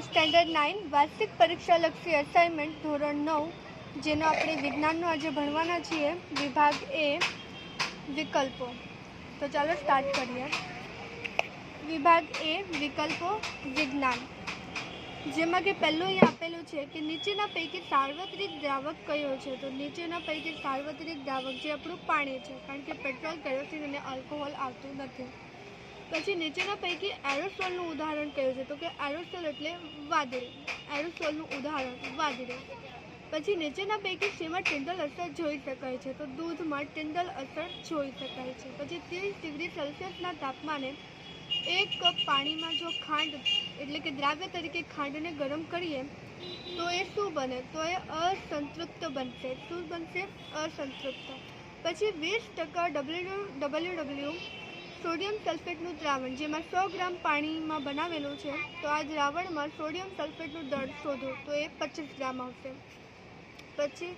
Standard 9 વાર્ષિક પરીક્ષાલક્ષી assignment ધોરણ 9 જેનો આપણે વિજ્ઞાનનો આજે ભણવાના છીએ વિભાગ એ વિકલ્પો। તો ચાલો સ્ટાર્ટ કરીએ। વિભાગ એ વિકલ્પો વિજ્ઞાન, જેમાં કે પહેલું અહીં આપેલું છે કે નીચેના પૈકી સાર્વત્રિક દ્રાવક કયો છે। તો નીચેના પૈકી સાર્વત્રિક દ્રાવક જે આપણું પાણી છે, કારણ કે પેટ્રોલ, કેરોસીન અને આલ્કોહોલ આવતું નથી। પછી નીચેના પૈકી એરોસોલનું ઉદાહરણ કયું છે? તો કે એરોસોલ એટલે વાદળી, એરોસોલનું ઉદાહરણ વાદળી। પછી નીચેના પૈકી શેમાં ટિન્ડલ અસર જોઈ શકાય છે? તો દૂધમાં ટિન્ડલ અસર જોઈ શકાય છે। પછી 30 ડિગ્રી સેલ્સિયસના તાપમાને 1 કપ પાણીમાં જો ખાંડ એટલે કે દ્રાવ્ય તરીકે ખાંડને ગરમ કરીએ તો એ શું બને? તો એ અસંતૃપ્ત બનશે। શું બનશે? અસંતૃપ્ત। પછી 20% WW સોડિયમ સલ્ફેટનું દ્રાવણ, જેમાં 100 ગ્રામ પાણીમાં બનાવેલું છે, તો આ દ્રાવણમાં સોડિયમ સલ્ફેટનું દળ શોધો તો એ 25 ગ્રામ આવશે। પછી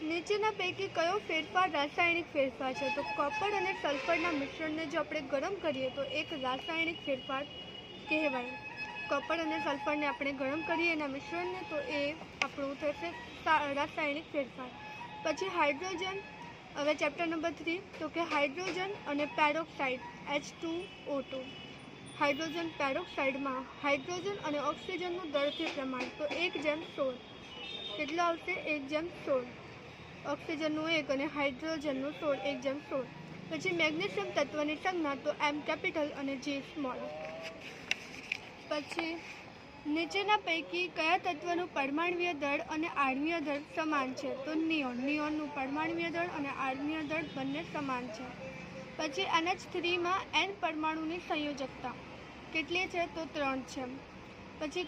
નીચેના પૈકી કયો ફેરફાર રાસાયણિક ફેરફાર છે? તો કોપર અને સલ્ફરના મિશ્રણને જો આપણે ગરમ કરીએ તો એક રાસાયણિક ફેરફાર કહેવાય। કોપર અને સલ્ફરને આપણે ગરમ કરીએ એના મિશ્રણને તો એ આપણું થશે રાસાયણિક ફેરફાર। પછી હાઇડ્રોજન, હવે ચેપ્ટર નંબર 3, તો કે હાઇડ્રોજન અને પેરોક્સાઇડ H2O2। હાઇડ્રોજન પેરોક્સાઇડમાં હાઇડ્રોજન અને ઓક્સિજનનું દળથી પ્રમાણ તો 1:16। કેટલું આવશે? 1:16। ઓક્સિજનનું 1 અને હાઇડ્રોજનનું 16, 1:16। પછી મેગ્નેશિયમ તત્વની સંજ્ઞા તો M કેપિટલ અને G સ્મોલ। પછી નીચેના પૈકી કયા તત્વનું પરમાણ્વીય દળ અને આણ્વીય દળ સમાન છે? તો નિયોન, નિયોનનું પરમાણ્વીય દળ અને આણ્વીય દળ બંને સમાન છે। પછી NH3માં N પરમાણુની સંયોજકતા કેટલી છે? તો 3 છે। પછી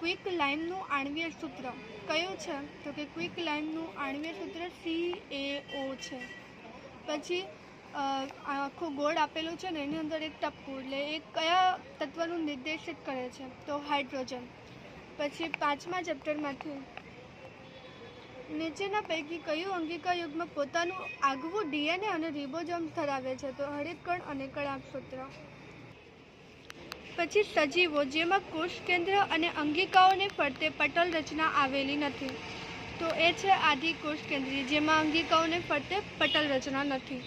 ક્વિક લાઇમનું આણ્વીય સૂત્ર કયું છે? તો કે ક્વિક લાઇમનું આણ્વીય સૂત્ર CaO છે। પછી આખો ગોળ આપેલું છે ને એની અંદર એક ટપકું, એટલે એ કયા તત્વનું નિર્દેશિત કરે છે? તો હાઇડ્રોજન। પછી 5મા ચેપ્ટરમાંથી નીચેના પૈકી કયું અંગિકા યુગ્મ પોતાનું આગવું DNA અને રિબોઝોમ ધરાવે છે? તો હરિતકણ અને કણાભસૂત્ર। પછી સજીવો જેમાં કોષ કેન્દ્ર અને અંગિકાઓને ફરતે પટલ રચના આવેલી નથી, તો એ છે આદિકોષ કેન્દ્રીય, જેમાં અંગિકાઓને ફરતે પટલ રચના નથી।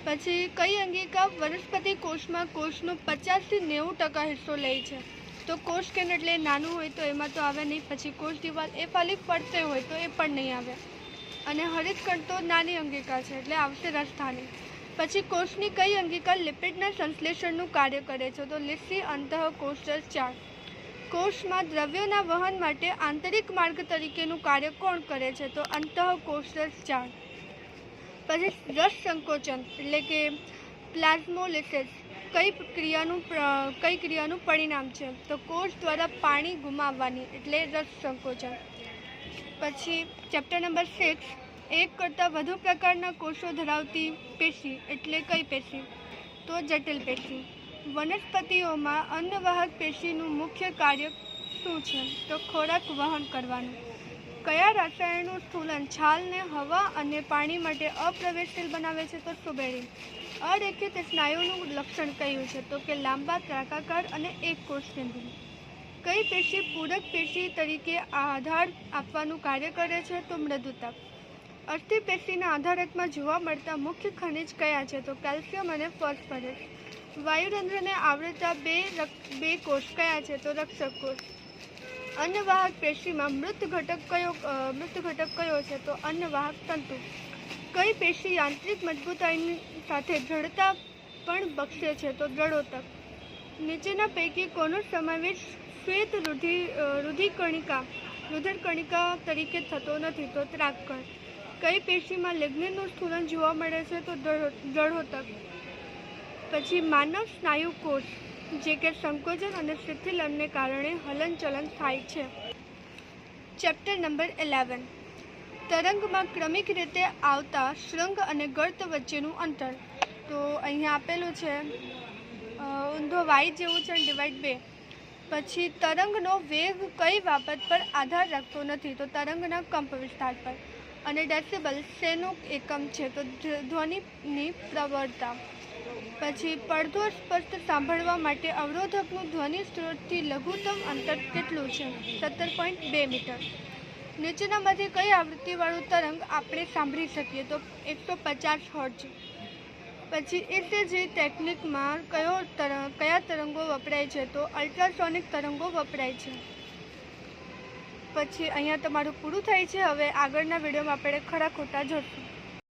પછી કઈ અંગિકા વનસ્પતિ કોષમાં કોષનો 50 થી 90% હિસ્સો લે છે? તો કોષ કેન્દ્ર એટલે નાનું હોય તો એમાં તો આવે નહીં। પછી કોષ દિવાલ એ ખાલી ફરતે હોય તો એ પણ નહીં આવે। અને હરિતકણ તો નાની અંગિકા છે એટલે આવશે રાજધાની। પછી કોષની કઈ અંગિકા લિપિડના સંશ્લેષણનું કાર્ય કરે છે? તો લીસી અંતઃકોષરસ 4। કોષમાં દ્રવ્યોના વહન માટે આંતરિક માર્ગ તરીકેનું કાર્ય કોણ કરે છે? તો અંતઃકોષરસ 4। પછી રસ સંકોચન એટલે કે પ્લાઝ્મોલિસિસ કઈ ક્રિયાનું પરિણામ છે? તો કોષ દ્વારા પાણી ગુમાવવાની એટલે રસ સંકોચન। પછી ચેપ્ટર નંબર 6, એક કરતાં વધુ પ્રકારના કોષો ધરાવતી પેશી એટલે કઈ પેશી? તો જટિલ પેશી। વનસ્પતિઓમાં અન્નવાહક પેશીનું મુખ્ય કાર્ય શું છે? તો ખોરાક વહન કરવાનું। કયા રસાયણનું સ્થૂલન છાલને હવા અને પાણી માટે અપ્રવેશશીલ બનાવે છે? તો સુબેરિન। અરેખિત સ્નાયુનું લક્ષણ કયું છે? તો કે લાંબા, ત્રાકાકાર અને એક કોષ કેન્દ્રી। કઈ પેશી પૂરક પેશી તરીકે આધાર આપવાનું કાર્ય કરે છે? તો મૃદુતક। અસ્થિ પેશીના આધારકમાં જોવા મળતા મુખ્ય ખનિજ કયા છે? તો કેલ્શિયમ અને ફોસ્ફરસ। વાયુરંધ્રને આવરતા બે કોષ કયા છે? તો રક્ષક કોષ। અન્નવાહક પેશીમાં મૃત ઘટક કયો છે? તો અન્નવાહક તંતુ। કઈ પેશી યાંત્રિક મજબૂતાઈની સાથે દ્રઢતા પણ બક્ષે છે? તો દ્રઢોતક। નીચેના પૈકી કોનો સમાવેશ શ્વેત રુધિરકણિકા તરીકે થતો નથી? તો ત્રાકકણ। કઈ પેશીમાં લિગ્નિનનું સ્થૂલન જોવા મળે છે? તો દ્રઢોતક। પછી માનવ સ્નાયુ કોષ જે કે સંકોચન અને શિથિલનને કારણે હલનચલન થાય છે। ચેપ્ટર નંબર 11, તરંગમાં ક્રમિક રીતે આવતા શૃંગ અને ગર્ત વચ્ચેનું અંતર। તો અહીંયા આપેલું છે ઊંધો વાય જેવું છે, ડિવાઇડ 2। પછી તરંગનો વેગ કઈ બાબત પર આધાર રાખતો નથી? તો તરંગના કંપ વિસ્તાર પર। અને ડેસિબલ શેનું એકમ છે? તો ધ્વનિની પ્રબળતા। પછી પડઘો સ્પષ્ટ સાંભળવા માટે અવરોધકનું ધ્વનિ સ્ત્રોતથી લઘુત્તમ અંતર કેટલું છે? 17.2 મીટર. નીચેનામાંથી કઈ આવૃત્તિવાળું તરંગ આપણે સાંભળી શકીએ? તો 150 હર્ટ્ઝ. પછી ECG ટેકનિકમાં કયા તરંગો વપરાય છે? તો અલ્ટ્રાસોનિક તરંગો વપરાય છે. પછી અહીંયા તમારું પૂરું થાય છે. હવે આગળના વિડીયોમાં આપણે ખરા ખોટા જોઈશું.